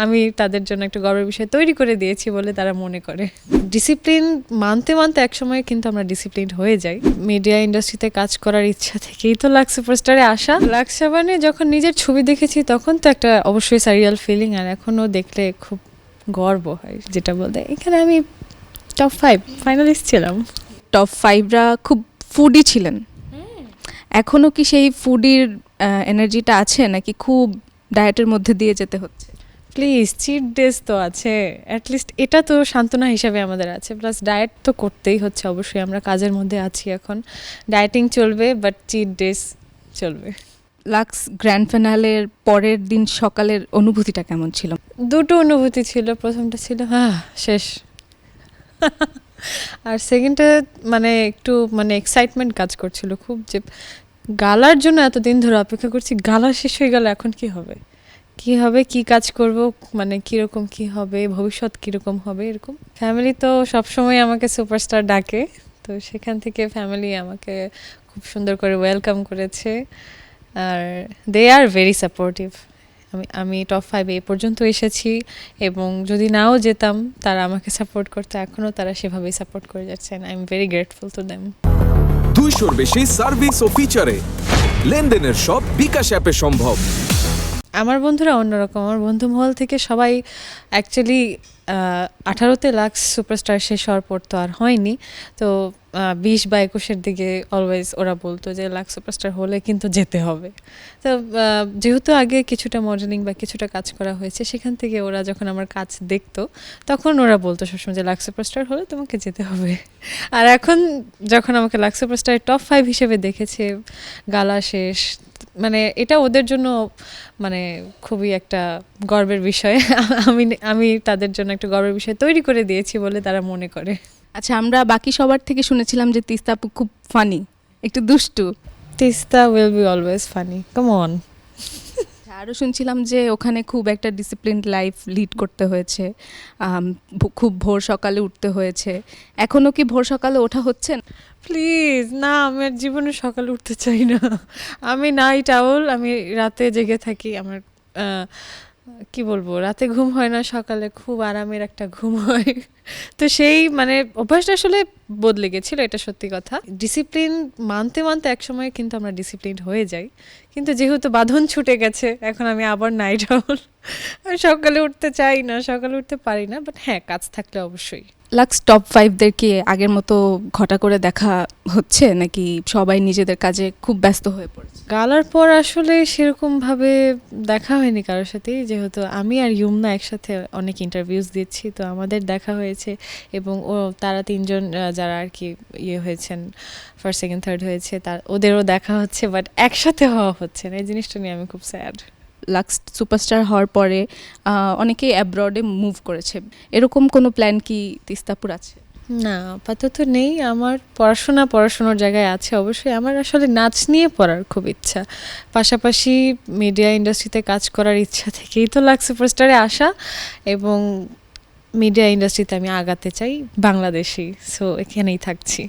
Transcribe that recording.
আমি তাদের জন্য একটা গর্বের বিষয় তৈরি করে দিয়েছি বলে তারা মনে করে। ডিসিপ্লিন মানতে মানতে একসময় কিন্তু আমরা ডিসিপ্লিন হয়ে যাই। মিডিয়া ইন্ডাস্ট্রিতে কাজ করার ইচ্ছা থেকেই তো লাক্স সুপারস্টারে আসা। লাক্স সাবানে যখন নিজের ছবি দেখেছি তখন তো একটা অবশ্যই সারিয়াল ফিলিং, আর এখনও দেখলে খুব গর্ব হয়। যেটা বলতে এখানে আমি টপ 5 ফাইনালিস্ট ছিলাম। টপ 5রা খুব ফুডি ছিলেন, এখনও কি সেই ফুডির এনার্জিটা আছে নাকি খুব ডায়েটের মধ্যে দিয়ে যেতে হচ্ছে? প্লিজ, চিট ডেজ তো আছে, অ্যাটলিস্ট এটা তো সান্ত্বনা হিসাবে আমাদের আছে। প্লাস ডায়েট তো করতেই হচ্ছে অবশ্যই, আমরা কাজের মধ্যে আছি এখন, ডায়েটিং চলবে বাট চিট ডেজ চলবে। লাক্স গ্র্যান্ড ফিনালের পরের দিন সকালের অনুভূতিটা কেমন ছিল? দুটো অনুভূতি ছিল, প্রথমটা ছিল শেষ আর সেকেন্ডটা মানে একটু এক্সাইটমেন্ট কাজ করছিল খুব, যে গালার জন্য এতদিন ধরে অপেক্ষা করছি, গালা শেষ হয়ে গেল, এখন কি হবে কি কাজ করব, কীরকম কি হবে, ভবিষ্যৎ কীরকম হবে, এরকম। ফ্যামিলি তো সবসময় আমাকে সুপারস্টার ডাকে, তো সেখান থেকে ফ্যামিলি আমাকে খুব সুন্দর করে ওয়েলকাম করেছে, আর দে আর ভেরি সাপোর্টিভ। আমি টপ 5 এ পর্যন্ত এসেছি, এবং যদি নাও যেতাম তারা আমাকে সাপোর্ট করতো, এখনও তারা সেভাবেই সাপোর্ট করে যাচ্ছেন। I am very grateful to them. 200-র বেশি সার্ভিস ও ফিচারে লেনদেনের সব বিকাশ অ্যাপে সম্ভব। আমার বন্ধুরা অন্যরকম, আমার বন্ধু মহল থেকে সবাই অ্যাকচুয়ালি 18তে লাক্স সুপারস্টার শেষ হওয়ার পর তো আর হয়নি, তো 20 বা 21-এর দিকে অলওয়েজ ওরা বলতো যে লাক্স সুপারস্টার হলে কিন্তু যেতে হবে। তো যেহেতু আগে কিছুটা মডেলিং বা কিছুটা কাজ করা হয়েছে, সেখান থেকে ওরা যখন আমার কাজ দেখতো তখন ওরা বলতো সবসময় যে লাক্স সুপারস্টার হলে তোমাকে যেতে হবে। আর এখন যখন আমাকে লাক্স সুপারস্টারের টপ 5 হিসেবে দেখেছে, গালা শেষ, এটা ওদের জন্য খুবই একটা গর্বের বিষয়। আমি তাদের জন্য একটা গর্বের বিষয় তৈরি করে দিয়েছি বলে তারা মনে করে। আচ্ছা, আমরা বাকি সবার থেকে শুনেছিলাম যে তিস্তা আপু খুব ফানি, একটু দুষ্টু। Teesta will be always funny, come on. আরও শুনছিলাম যে ওখানে খুব একটা ডিসিপ্লিনড লাইফ লিড করতে হয়েছে, খুব ভোর সকালে উঠতে হয়েছে। এখনও কি ভোর সকালে ওঠা হচ্ছে? প্লিজ না, আমি আর জীবনে সকালে উঠতে চাই না। আমি নাইট আউল, আমি রাতে জেগে থাকি। আমার কি বলবো, রাতে ঘুম হয় না, সকালে খুব আরামের একটা ঘুম হয়। তো সেই অভ্যাসটা আসলে বদলে গেছিল, এটা সত্যি কথা। ডিসিপ্লিন মানতে মানতে একসময় কিন্তু আমরা ডিসিপ্লিন হয়ে যাই, কিন্তু যেহেতু বাঁধন ছুটে গেছে, এখন আমি আবার নাইট আউল। আমি সকালে উঠতে চাই না, সকালে উঠতে পারি না, বাট হ্যাঁ, কাজ থাকলে অবশ্যই। লাক্স টপ 5দের কি আগের মতো ঘটা করে দেখা হচ্ছে নাকি সবাই নিজেদের কাজে খুব ব্যস্ত হয়ে পড়েছে? গালার পর আসলে সেরকমভাবে দেখা হয়নি কারোর সাথেই, যেহেতু আমি আর ইউমনা একসাথে অনেক ইন্টারভিউজ দিচ্ছি, তো আমাদের দেখা হয়েছে, এবং তারা 3জন যারা আর কি হয়েছেন, ফার্স্ট সেকেন্ড থার্ড হয়েছে, ওদেরও দেখা হচ্ছে, বাট একসাথে হওয়া হচ্ছে না। এই জিনিসটা নিয়ে আমি খুব স্যাড। লাক্স সুপারস্টার হওয়ার পরে অনেকেই অ্যাব্রডে মুভ করেছে, এরকম কোনো প্ল্যান কি তিস্তাপুর আছে? না, আপাতত নেই। আমার পড়াশোনার জায়গায় আছে অবশ্যই। আমার আসলে নাচ নিয়ে পড়ার খুব ইচ্ছা, পাশাপাশি মিডিয়া ইন্ডাস্ট্রিতে কাজ করার ইচ্ছা থেকেই তো লাক্স সুপারস্টারে আসা, এবং মিডিয়া ইন্ডাস্ট্রিতে আমি আগাতে চাই বাংলাদেশি, সো এখানেই থাকছি।